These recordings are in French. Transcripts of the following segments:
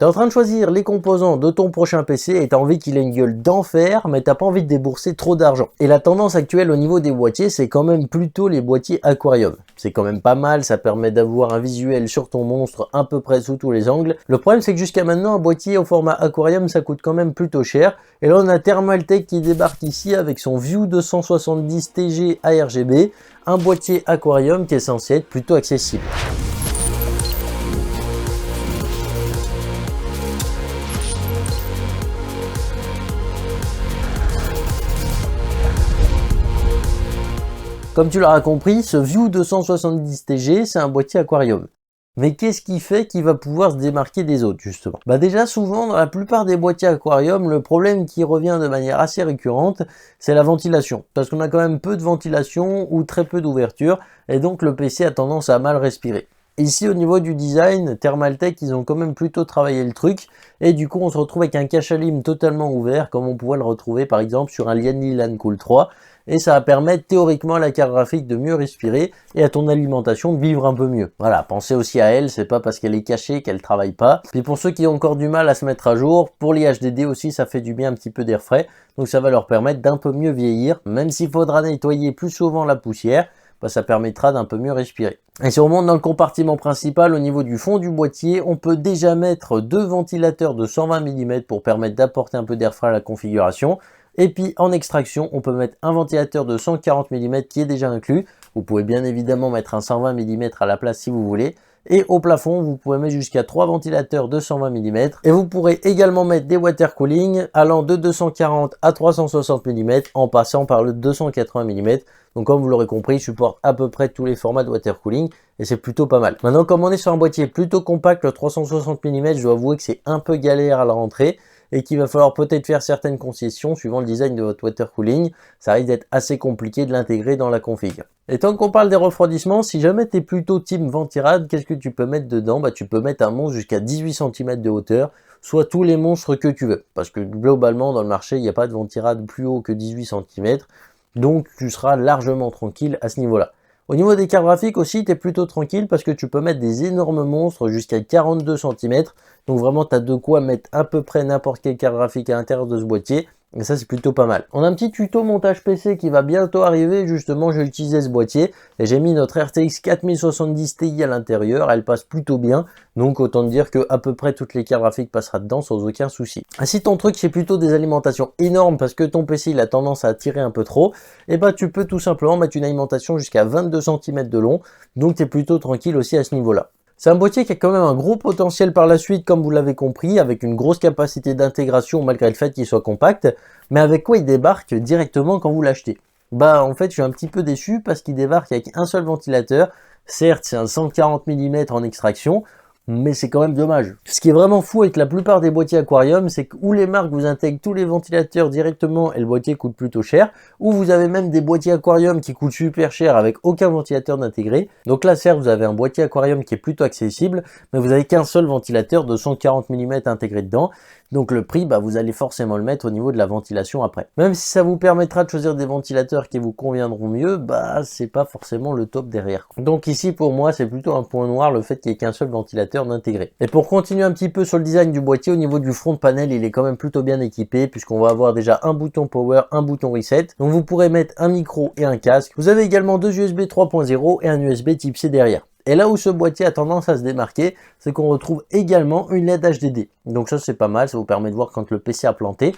T'es en train de choisir les composants de ton prochain PC et t'as envie qu'il ait une gueule d'enfer, mais t'as pas envie de débourser trop d'argent. Et la tendance actuelle au niveau des boîtiers, c'est quand même plutôt les boîtiers aquarium. C'est quand même pas mal, ça permet d'avoir un visuel sur ton monstre à peu près sous tous les angles. Le problème, c'est que jusqu'à maintenant, un boîtier au format aquarium, ça coûte quand même plutôt cher. Et là, on a Thermaltake qui débarque ici avec son View 270 TG ARGB, un boîtier aquarium qui est censé être plutôt accessible. Comme tu l'auras compris, ce View 270 TG, c'est un boîtier aquarium. Mais qu'est-ce qui fait qu'il va pouvoir se démarquer des autres, justement? Déjà, souvent, dans la plupart des boîtiers aquarium, le problème qui revient de manière assez récurrente, c'est la ventilation. Parce qu'on a quand même peu de ventilation ou très peu d'ouverture, et donc le PC a tendance à mal respirer. Ici, au niveau du design, Thermaltake, ils ont quand même plutôt travaillé le truc, et du coup, on se retrouve avec un cache-alim totalement ouvert, comme on pouvait le retrouver, par exemple, sur un Lianli LanCool 3, et ça va permettre théoriquement à la carte graphique de mieux respirer et à ton alimentation de vivre un peu mieux. Voilà, pensez aussi à elle, c'est pas parce qu'elle est cachée qu'elle travaille pas. Puis pour ceux qui ont encore du mal à se mettre à jour, pour les HDD aussi, ça fait du bien un petit peu d'air frais, donc ça va leur permettre d'un peu mieux vieillir, même s'il faudra nettoyer plus souvent la poussière, ça permettra d'un peu mieux respirer. Et si on remonte dans le compartiment principal, au niveau du fond du boîtier, on peut déjà mettre deux ventilateurs de 120 mm pour permettre d'apporter un peu d'air frais à la configuration. Et puis en extraction, on peut mettre un ventilateur de 140 mm qui est déjà inclus. Vous pouvez bien évidemment mettre un 120 mm à la place si vous voulez. Et au plafond, vous pouvez mettre jusqu'à 3 ventilateurs de 120 mm. Et vous pourrez également mettre des water cooling allant de 240 à 360 mm en passant par le 280 mm. Donc comme vous l'aurez compris, il supporte à peu près tous les formats de water cooling et c'est plutôt pas mal. Maintenant, comme on est sur un boîtier plutôt compact, le 360 mm, je dois avouer que c'est un peu galère à la rentrée et qu'il va falloir peut-être faire certaines concessions suivant le design de votre water cooling. Ça risque d'être assez compliqué de l'intégrer dans la config. Et tant qu'on parle des refroidissements, si jamais tu es plutôt team ventirad, qu'est-ce que tu peux mettre dedans? Tu peux mettre un monstre jusqu'à 18 cm de hauteur, soit tous les monstres que tu veux. Parce que globalement, dans le marché, il n'y a pas de ventirad plus haut que 18 cm. Donc tu seras largement tranquille à ce niveau-là. Au niveau des cartes graphiques aussi, tu es plutôt tranquille parce que tu peux mettre des énormes monstres jusqu'à 42 cm. Donc vraiment, tu as de quoi mettre à peu près n'importe quelle carte graphique à l'intérieur de ce boîtier. Et ça, c'est plutôt pas mal. On a un petit tuto montage PC qui va bientôt arriver. Justement, j'ai utilisé ce boîtier et j'ai mis notre RTX 4070 Ti à l'intérieur. Elle passe plutôt bien. Donc, autant dire que à peu près toutes les cartes graphiques passera dedans sans aucun souci. Si ton truc, c'est plutôt des alimentations énormes parce que ton PC, il a tendance à tirer un peu trop, et tu peux tout simplement mettre une alimentation jusqu'à 22 cm de long. Donc, tu es plutôt tranquille aussi à ce niveau-là. C'est un boîtier qui a quand même un gros potentiel par la suite, comme vous l'avez compris, avec une grosse capacité d'intégration malgré le fait qu'il soit compact. Mais avec quoi il débarque directement quand vous l'achetez? En fait, je suis un petit peu déçu parce qu'il débarque avec un seul ventilateur. Certes, c'est un 140 mm en extraction, mais c'est quand même dommage. Ce qui est vraiment fou avec la plupart des boîtiers aquarium, c'est que ou les marques vous intègrent tous les ventilateurs directement et le boîtier coûte plutôt cher, ou vous avez même des boîtiers aquarium qui coûtent super cher avec aucun ventilateur d'intégré. Donc là, certes, vous avez un boîtier aquarium qui est plutôt accessible, mais vous n'avez qu'un seul ventilateur de 140 mm intégré dedans. Donc le prix, vous allez forcément le mettre au niveau de la ventilation après. Même si ça vous permettra de choisir des ventilateurs qui vous conviendront mieux, c'est pas forcément le top derrière. Donc ici, pour moi, c'est plutôt un point noir le fait qu'il n'y ait qu'un seul ventilateur d'intégrer. Et pour continuer un petit peu sur le design du boîtier, au niveau du front panel, il est quand même plutôt bien équipé puisqu'on va avoir déjà un bouton power, un bouton reset. Donc vous pourrez mettre un micro et un casque. Vous avez également deux USB 3.0 et un USB type C derrière. Et là où ce boîtier a tendance à se démarquer, c'est qu'on retrouve également une LED HDD. Donc ça, c'est pas mal, ça vous permet de voir quand le PC a planté.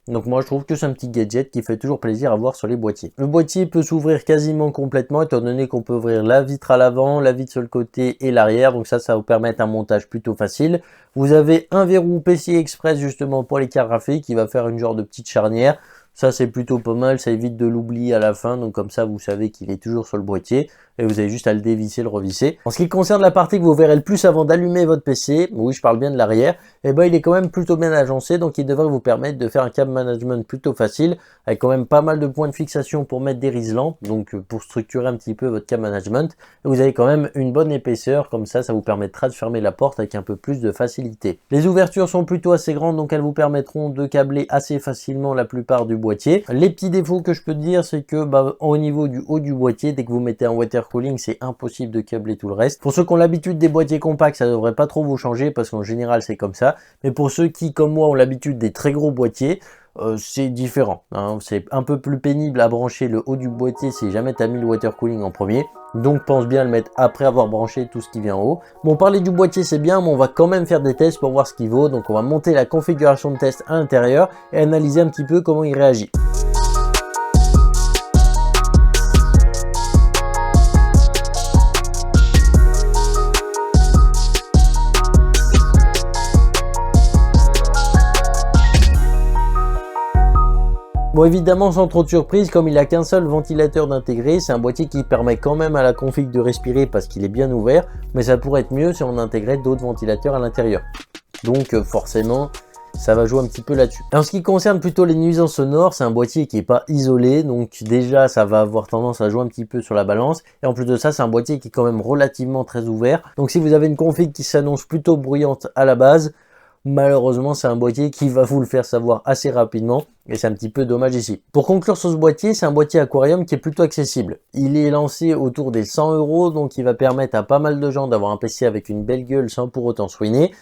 Donc moi je trouve que c'est un petit gadget qui fait toujours plaisir à voir sur les boîtiers. Le boîtier peut s'ouvrir quasiment complètement étant donné qu'on peut ouvrir la vitre à l'avant, la vitre sur le côté et l'arrière. Donc ça va vous permettre un montage plutôt facile. Vous avez un verrou PCI Express justement pour les cartes graphiques qui va faire une genre de petite charnière. Ça c'est plutôt pas mal, ça évite de l'oublier à la fin, donc comme ça vous savez qu'il est toujours sur le boîtier et vous avez juste à le dévisser, le revisser. En ce qui concerne la partie que vous verrez le plus avant d'allumer votre PC, oui je parle bien de l'arrière, il est quand même plutôt bien agencé, donc il devrait vous permettre de faire un câble management plutôt facile, avec quand même pas mal de points de fixation pour mettre des riselants, donc pour structurer un petit peu votre câble management. Et vous avez quand même une bonne épaisseur, comme ça vous permettra de fermer la porte avec un peu plus de facilité. Les ouvertures sont plutôt assez grandes, donc elles vous permettront de câbler assez facilement la plupart du boîtier. Les petits défauts que je peux te dire, c'est que au niveau du haut du boîtier, dès que vous mettez un water cooling, c'est impossible de câbler tout le reste. Pour ceux qui ont l'habitude des boîtiers compacts, ça devrait pas trop vous changer parce qu'en général c'est comme ça. Mais pour ceux qui, comme moi, ont l'habitude des très gros boîtiers, c'est différent, hein. C'est un peu plus pénible à brancher le haut du boîtier si jamais tu as mis le water cooling en premier. Donc pense bien à le mettre après avoir branché tout ce qui vient en haut. Bon, parler du boîtier c'est bien, mais on va quand même faire des tests pour voir ce qu'il vaut. Donc on va monter la configuration de test à l'intérieur et analyser un petit peu comment il réagit. Bon, évidemment, sans trop de surprise, comme il n'a qu'un seul ventilateur d'intégrer, c'est un boîtier qui permet quand même à la config de respirer parce qu'il est bien ouvert, mais ça pourrait être mieux si on intégrait d'autres ventilateurs à l'intérieur. Donc forcément, ça va jouer un petit peu là-dessus. En ce qui concerne plutôt les nuisances sonores, c'est un boîtier qui n'est pas isolé, donc déjà ça va avoir tendance à jouer un petit peu sur la balance. Et en plus de ça, c'est un boîtier qui est quand même relativement très ouvert. Donc si vous avez une config qui s'annonce plutôt bruyante à la base, malheureusement, c'est un boîtier qui va vous le faire savoir assez rapidement et c'est un petit peu dommage ici. Pour conclure sur ce boîtier, c'est un boîtier aquarium qui est plutôt accessible. Il est lancé autour des 100 €, donc il va permettre à pas mal de gens d'avoir un PC avec une belle gueule sans pour autant se ruiner.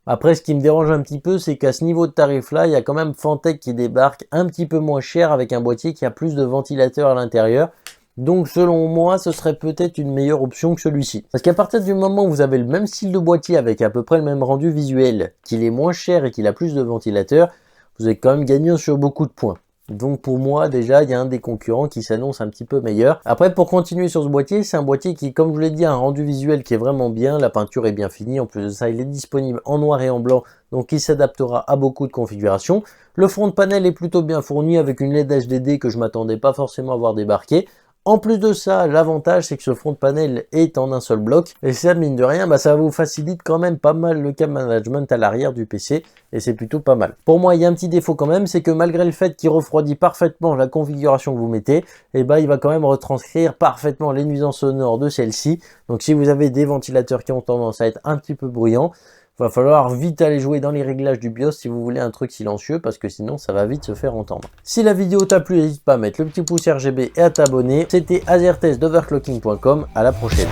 Après, ce qui me dérange un petit peu, c'est qu'à ce niveau de tarif-là, il y a quand même Fantech qui débarque un petit peu moins cher avec un boîtier qui a plus de ventilateurs à l'intérieur. Donc selon moi, ce serait peut-être une meilleure option que celui-ci. Parce qu'à partir du moment où vous avez le même style de boîtier avec à peu près le même rendu visuel, qu'il est moins cher et qu'il a plus de ventilateurs, vous avez quand même gagné sur beaucoup de points. Donc pour moi, déjà, il y a un des concurrents qui s'annonce un petit peu meilleur. Après, pour continuer sur ce boîtier, c'est un boîtier qui, comme je vous l'ai dit, a un rendu visuel qui est vraiment bien. La peinture est bien finie. En plus de ça, il est disponible en noir et en blanc, donc il s'adaptera à beaucoup de configurations. Le front de panel est plutôt bien fourni avec une LED HDD que je m'attendais pas forcément à voir débarquer. En plus de ça, l'avantage c'est que ce front de panel est en un seul bloc et ça, mine de rien, ça vous facilite quand même pas mal le câble management à l'arrière du PC et c'est plutôt pas mal. Pour moi, il y a un petit défaut quand même, c'est que malgré le fait qu'il refroidit parfaitement la configuration que vous mettez, il va quand même retranscrire parfaitement les nuisances sonores de celle-ci. Donc si vous avez des ventilateurs qui ont tendance à être un petit peu bruyants, va falloir vite aller jouer dans les réglages du BIOS si vous voulez un truc silencieux parce que sinon ça va vite se faire entendre. Si la vidéo t'a plu, n'hésite pas à mettre le petit pouce RGB et à t'abonner. C'était AzerTest d'Overclocking.com. À la prochaine.